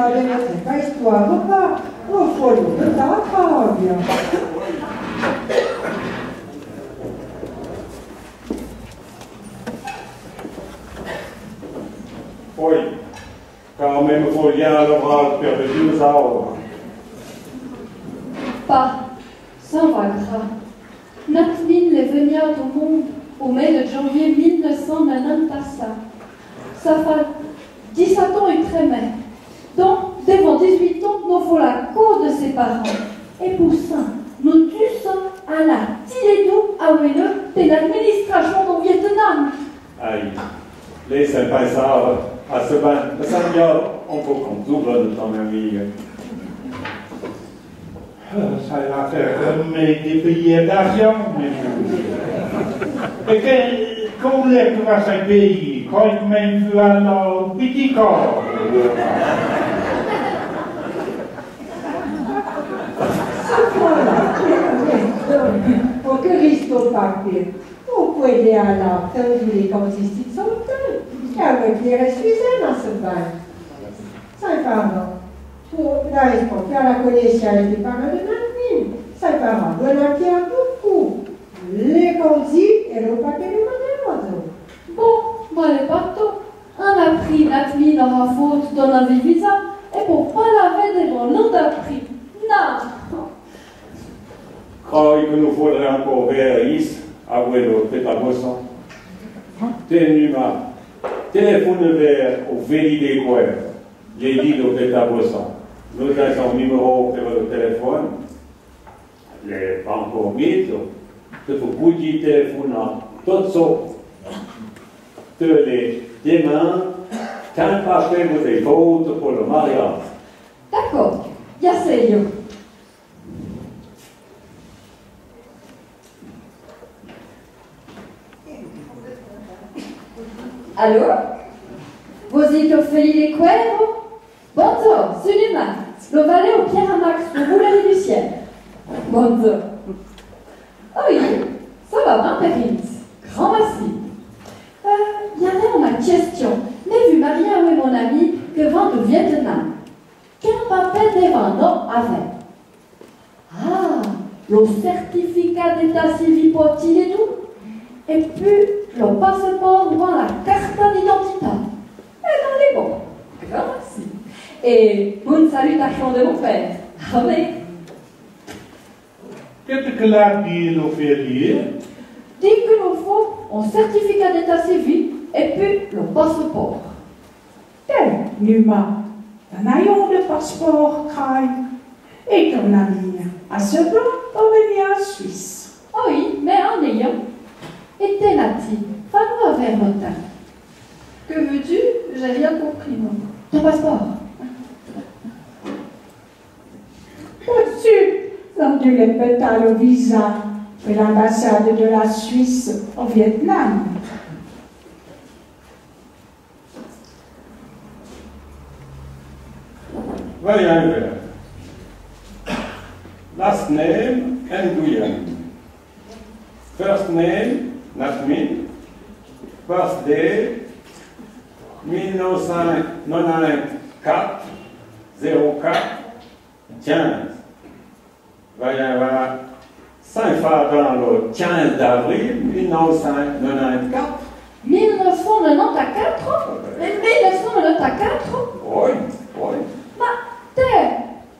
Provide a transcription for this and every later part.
de pas histoire, pas. Oh, faut le faire, bien. Oui, quand même, faut bien l'oral perdu, ça. Pas, sans vagra. Nathalie est venue au monde au mai de janvier 1997. Ça fait 17 ans et très mai. Donc, devant 18 ans, nous faut la cour de ses parents. Et pour ça, nous tous à la Tilédou à Wele de l'administration du Vietnam. Aïe, les sympas savent, à ce bain, le Seigneur, on peut qu'on ouvre de ton ami. Ça va faire des billets d'avion, mais quand les classes à pays, quand même tu as le petit corps. Pour que Risto papier, vous pouvez aller à la tête des consistants de santé, et avec les refuser dans ce bain. Ça pardon. Pour faire la connaissance des parents de Nathalie. Ça parents, bon à beaucoup. Les consistants et le papier de madame. Bon, moi les bateaux, on a pris Nathalie dans la faute dans la visa, et pour pas laver devant l'on a pris. Non. Crois que nous faudrait encore vers Is, à Welo, Pétabosson. Tenuma, téléphone vers au Vélidé Quoi, j'ai dit au Pétabosson. Nous avons un numéro pour le téléphone, les pas encore mis, il faut bouger le téléphone à tout ça. De les demain, tant pas faire des fautes pour le mariage. D'accord, ya sei yo. Allô? Vous êtes Ophélie de Cuervo? Bonjour, c'est Numa. Le valet au Pierre Max, pour vous l'année du ciel. Bonjour. Oh oui, ça va bien, Périne. Grand merci. Il y avait ma question. Mais vu Maria et mon ami que vend au Vietnam, quel papier des vendants avait? Ah, le certificat d'état civil pour Tilédou, et puis le passeport ou la carte d'identité. Et dans les bons. Grand merci. Et une salutation de mon père. Amen. Qu'est-ce que l'a dit l'Ophélie? Dit que nous faut un certificat d'état civil et puis le passeport. Numa, un aillon de passeport, Kai, et ton ami, à ce blanc, on venir en Suisse. Oh oui, mais en ayant. Et t'es Nati, va-moi vers mon temps. Que veux-tu? J'ai rien compris, moi. Ton passeport. Au-dessus, vendu les pétales au visa de l'ambassade de la Suisse au Vietnam. Voyons ver. Last name, Nguyen. First name, Natmin. Birthday, 1994, 04, 15. Voyons voir. Saint-Phar dans le 15 d'avril 1994. 1994? Mais 1994? Oui, oui.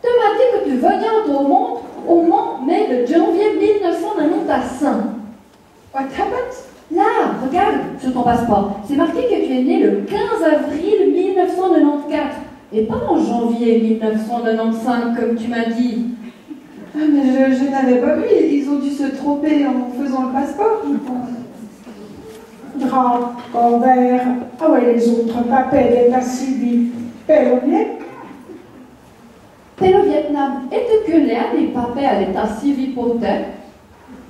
Tu m'as dit que tu venais au monde au mois de janvier 1995. What happened? Là, regarde sur ton passeport. C'est marqué que tu es né le 15 avril 1994 et pas en janvier 1995 comme tu m'as dit. Ah, mais je n'avais pas vu. Ils ont dû se tromper en faisant le passeport, je pense. Grand, convert, ah ouais, les autres papiers d'état civil, pélonier. T'es au Vietnam. Et tu connais des papiers à l'état civil pour toi?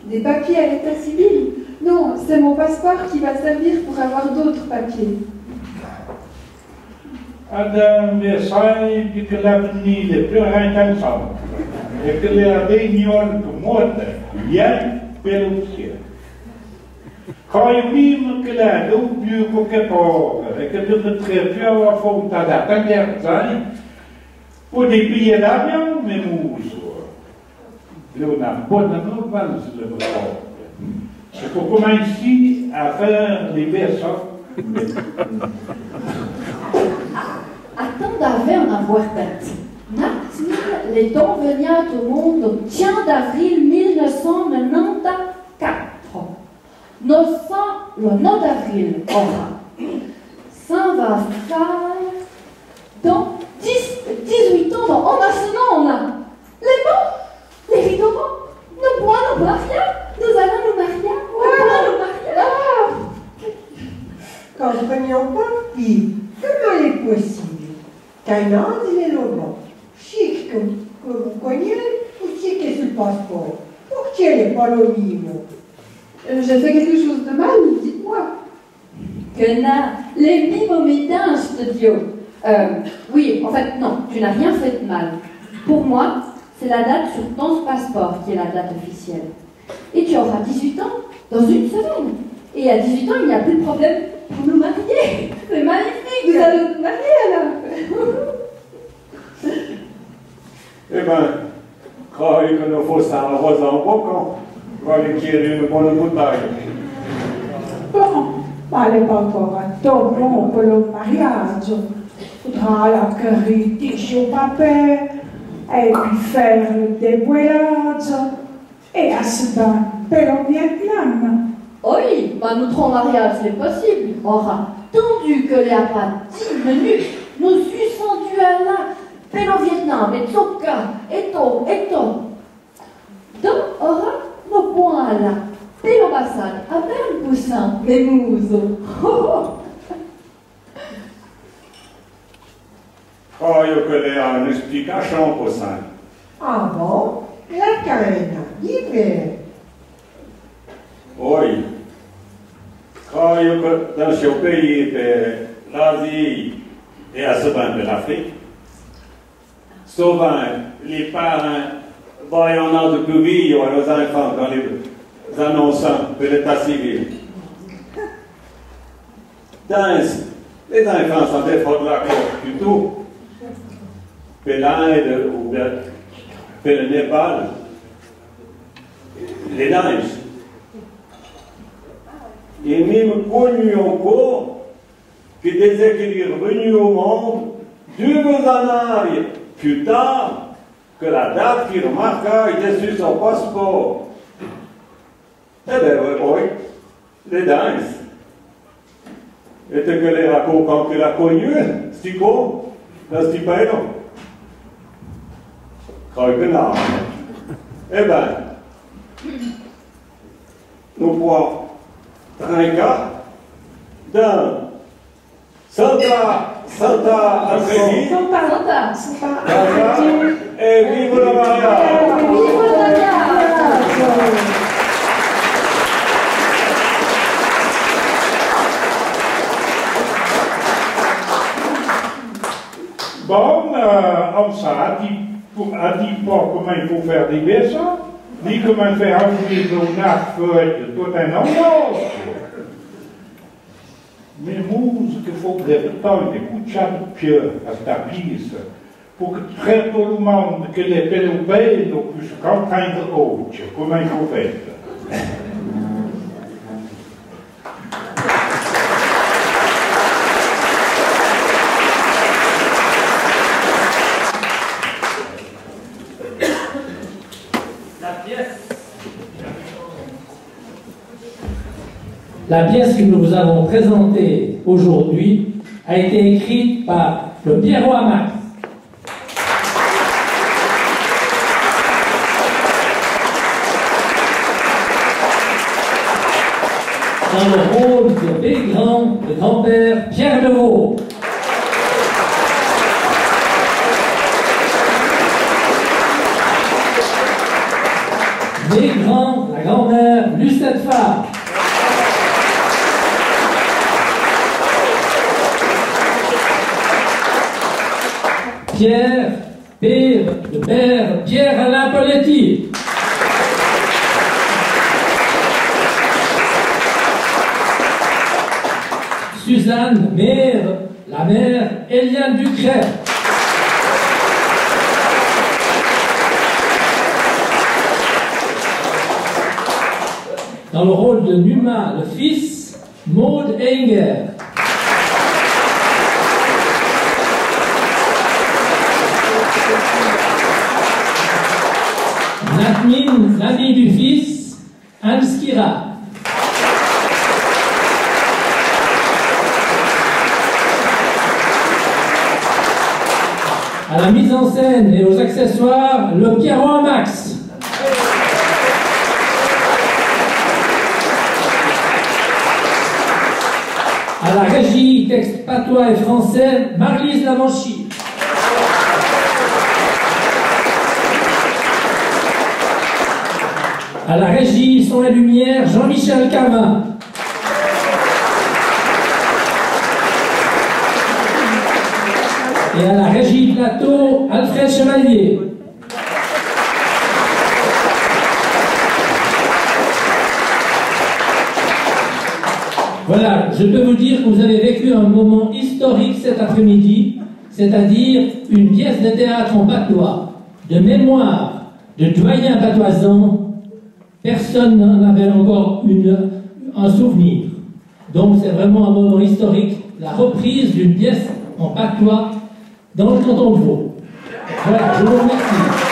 Des papiers à l'état civil? Non, c'est mon passeport qui va servir pour avoir d'autres papiers. Adam Versailles dit que l'avenir est plus intéressant et que les réunions que moi, bien vérifiées. Quand il dit que la double pour quelque part et que de très bien avoir fond à la première taille, Pour des billets d'avion, mais nous, on a bonne nouvelle sur le rapport. C'est pour commencer à faire les versions. Attends d'avait en avoir tête. Natil, les dons venaient au monde au 15 d'avril 1994. Nos le 9 d'avril, ça va faire dans 18 ans, on a ce nom, on a les bons, les rideaux, nous bois, nous marions, nous allons nous marier, nous bois, nous marier. Comprenions pas, puis, comment est possible qu'un an, il est le bon, chic que vous connaissez, ou chic est sur le passeport, pour qu'il n'est pas le mime. J'ai fait quelque chose de mal, dites-moi. Que n'a les mimomédins, je te dis. Oui, en fait, non, tu n'as rien fait de mal. Pour moi, c'est la date sur ton passeport qui est la date officielle. Et tu auras 18 ans dans une semaine. Et à 18 ans, il n'y a plus de problème pour nous marier. C'est magnifique, vous allez vous marier alors. Eh bien, quand il faut ça en rose en bocon, on va aller tirer une bonne bouteille. Bon, ma n'est pas encore à temps bon pour le mariage. Faudra l'acquérir des jours papier, et puis faire le dévoilage, et à ce bain, pour le Vietnam. Oui, bah notre mariage, c'est possible. Aura tendu que les a pas 10 minutes, nous suçons du à la paix au Vietnam, et Tsoka, et To. Donc, aura nos points à la paix l'ambassade, à peine poussin, les mouses. Oh, il y a une explication pour ça. Ah bon? La carène, l'hiver. Oui. Quand il y a dans ce pays, l'Asie et à ce point de l'Afrique, souvent, les parents voyant en de publier aux enfants dans les annonçant de l'état civil. Les enfants sont des fois de la cour plutôt. L'Inde ou le Népal, les neiges. Et même connu encore que des équilibres venus au monde 2 ans plus tard que la date qui remarqua était sur son passeport. Eh bien, oui, les dingues. Et que les raccords, quand il a connu, c'est quoi dans ce pays-là? Eh bien, nous pouvons trinquer dans Santa Alfredi, et vive le mariage! Vive le mariage! Bon, on ça a dit pas comment il faut faire des vaisseaux, ni comment faire envoyer le naf de tout un endroit. Mais nous, qu'il faut que le temps de coucher de pied à cette piste, pour que très tout le monde, que les pédopèdes puissent comprendre autre, comment il faut faire. La pièce que nous vous avons présentée aujourd'hui a été écrite par le Pierrot Max. Dans le rôle de Bégrand, le grand-père Pierre Leveau. Bégrand, la grand-mère Lucette Farr. Pierre, père, le père Pierre-Alain Poletti. Suzanne, mère, la mère Eliane Ducret. dans le rôle de Numa, le fils, Maud Enger. Natmin, l'ami du fils, Hans Kira. À la mise en scène et aux accessoires, le Pierrot Max. À la régie, texte patois et français, Marlise Lavanchy. À la régie, son et lumière, Jean-Michel Cavin. Et à la régie plateau, Alfred Chevalier. Voilà, je peux vous dire que vous avez vécu un moment historique cet après-midi, c'est-à-dire une pièce de théâtre en patois, de mémoire, de doyen patoisant. Personne n'en avait encore un souvenir. Donc c'est vraiment un moment historique, la reprise d'une pièce en patois dans le canton de Vaud. Voilà, je vous remercie.